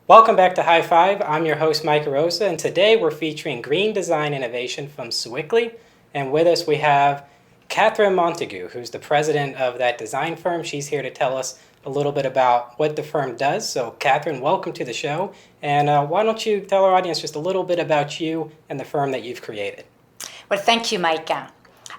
Welcome back to High Five. I'm your host, Mike Rosa, and today we're featuring green design innovation from Sewickley. And with us we have Catherine Montague, who's the president of that design firm. She's here to tell us a little bit about what the firm does. So Catherine, welcome to the show. And why don't you tell our audience just a little bit about you and the firm that you've created? Well, thank you, Micah.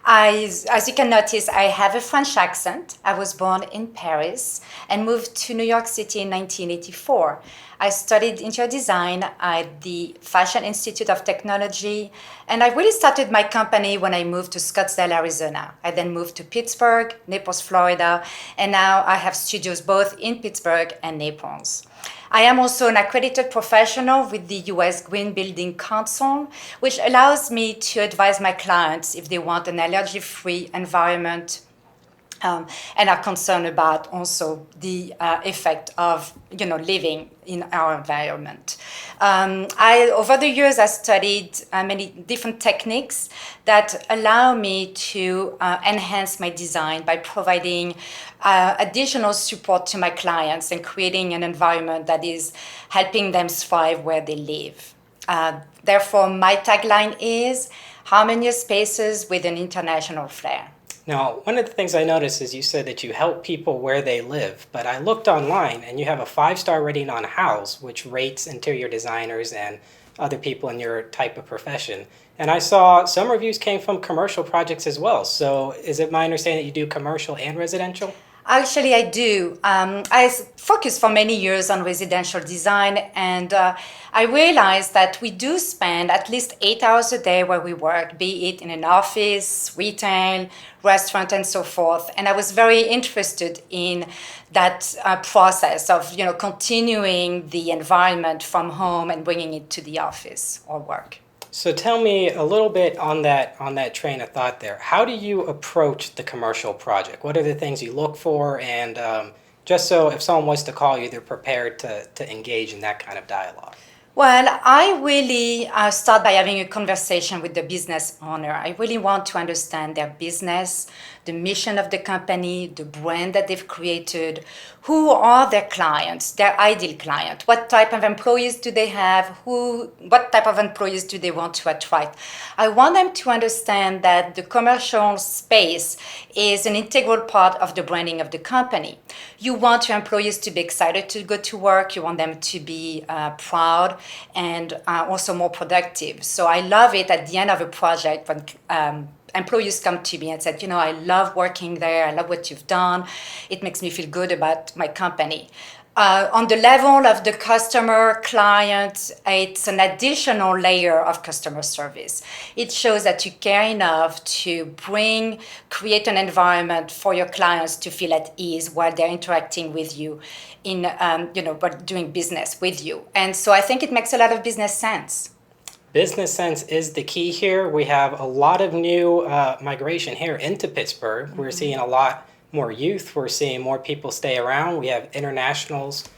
As you can notice, I have a French accent. I was born in Paris and moved to New York City in 1984. I studied interior design at the Fashion Institute of Technology, and I really started my company when I moved to Scottsdale, Arizona. I then moved to Pittsburgh, Naples, Florida, and now I have studios both in Pittsburgh and Naples. I am also an accredited professional with the US Green Building Council, which allows me to advise my clients if they want an allergy-free environment and are concerned about also the effect of living in our environment. Over the years, I studied many different techniques that allow me to enhance my design by providing additional support to my clients and creating an environment that is helping them thrive where they live. Therefore, my tagline is harmonious spaces with an international flair. Now, one of the things I noticed is you said that you help people where they live, but I looked online and you have a 5-star rating on Houzz, which rates interior designers and other people in your type of profession. And I saw some reviews came from commercial projects as well. So is it my understanding that you do commercial and residential? Actually, I do. I focused for many years on residential design, and I realized that we do spend at least 8 hours a day where we work, be it in an office, retail, restaurant, and so forth. And I was very interested in that process of, continuing the environment from home and bringing it to the office or work. So tell me a little bit on that train of thought there. How do you approach the commercial project? What are the things you look for? And just so if someone was to call you, they're prepared to engage in that kind of dialogue. Well, I really start by having a conversation with the business owner. I really want to understand their business, the mission of the company, the brand that they've created, who are their clients, their ideal client, what type of employees do they have, what type of employees do they want to attract. I want them to understand that the commercial space is an integral part of the branding of the company. You want your employees to be excited to go to work, you want them to be proud and also more productive. So I love it at the end of a project when employees come to me and said, I love working there, I love what you've done, it makes me feel good about my company. On the level of the customer, client, it's an additional layer of customer service. It shows that you care enough to create an environment for your clients to feel at ease while they're interacting with you but doing business with you. And so I think it makes a lot of business sense. Business sense is the key here. We have a lot of new migration here into Pittsburgh. Mm-hmm. We're seeing a lot more youth. We're seeing more people stay around. We have internationals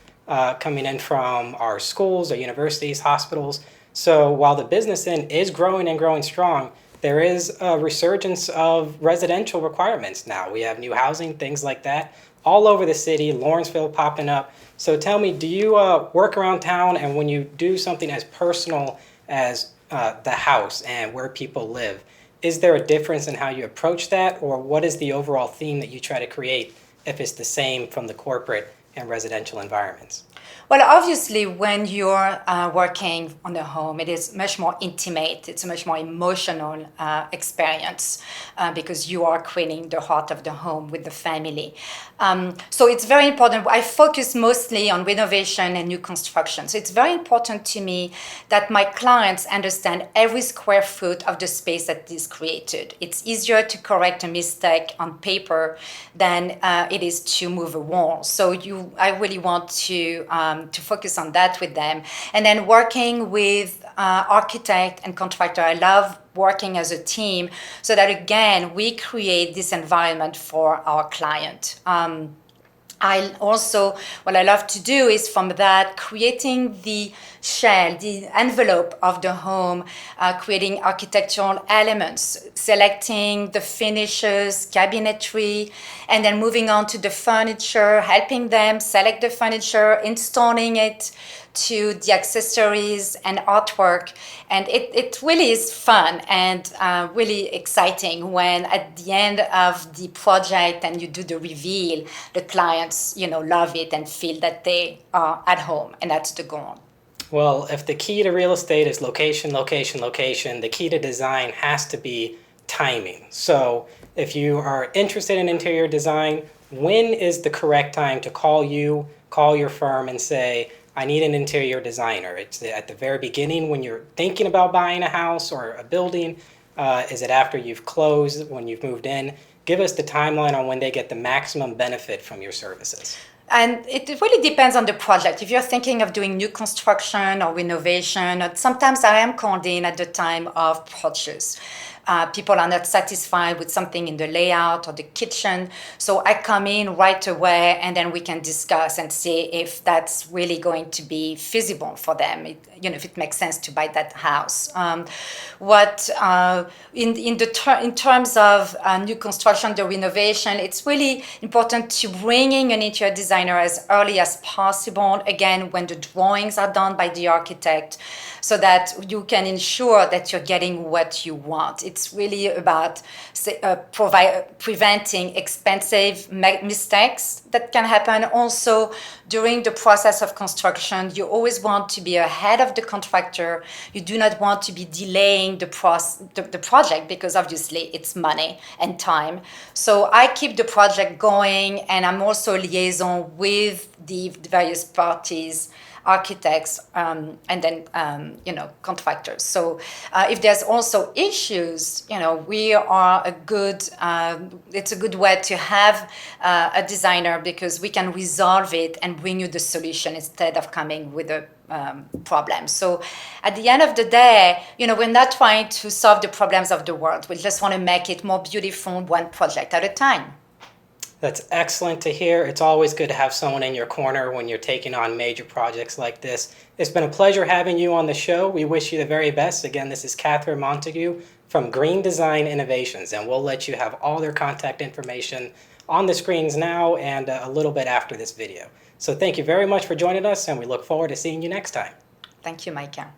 coming in from our schools, our universities, hospitals. So while the business end is growing and growing strong, there is a resurgence of residential requirements now. We have new housing, things like that, all over the city, Lawrenceville popping up. So tell me, do you work around town, and when you do something as personal as the house and where people live, is there a difference in how you approach that, or what is the overall theme that you try to create if it's the same from the corporate and residential environments? Well, obviously, when you're working on the home, it is much more intimate. It's a much more emotional experience because you are creating the heart of the home with the family. So it's very important. I focus mostly on renovation and new construction. So it's very important to me that my clients understand every square foot of the space that is created. It's easier to correct a mistake on paper than it is to move a wall. So I really want to focus on that with them. And then working with architect and contractor. I love working as a team so that, again, we create this environment for our client. I also, what I love to do is from that, creating the shell, the envelope of the home, creating architectural elements, selecting the finishes, cabinetry, and then moving on to the furniture, helping them select the furniture, installing it, to the accessories and artwork. And it really is fun and really exciting when at the end of the project and you do the reveal, the clients, love it and feel that they are at home, and that's the goal. Well, if the key to real estate is location, location, location, the key to design has to be timing. So if you are interested in interior design, when is the correct time to call you, call your firm and say, I need an interior designer? It's at the very beginning when you're thinking about buying a house or a building? Is it after you've closed, when you've moved in? Give us the timeline on when they get the maximum benefit from your services. And it really depends on the project. If you're thinking of doing new construction or renovation, sometimes I am called in at the time of purchase. People are not satisfied with something in the layout or the kitchen. So I come in right away and then we can discuss and see if that's really going to be feasible for them, if it makes sense to buy that house. In terms of new construction, the renovation, it's really important to bring in an interior designer as early as possible, again, when the drawings are done by the architect, so that you can ensure that you're getting what you want. It's really about preventing expensive mistakes that can happen. Also, during the process of construction, you always want to be ahead of the contractor. You do not want to be delaying the project, because obviously it's money and time. So I keep the project going, and I'm also liaison with the various parties, architects, and then contractors. So if there's also issues, we are it's a good way to have a designer, because we can resolve it and bring you the solution instead of coming with a problem. So at the end of the day, we're not trying to solve the problems of the world. We just want to make it more beautiful, one project at a time. That's excellent to hear. It's always good to have someone in your corner when you're taking on major projects like this. It's been a pleasure having you on the show. We wish you the very best. Again, this is Catherine Montague from Green Design Innovations, and we'll let you have all their contact information on the screens now and a little bit after this video. So thank you very much for joining us, and we look forward to seeing you next time. Thank you, Micah.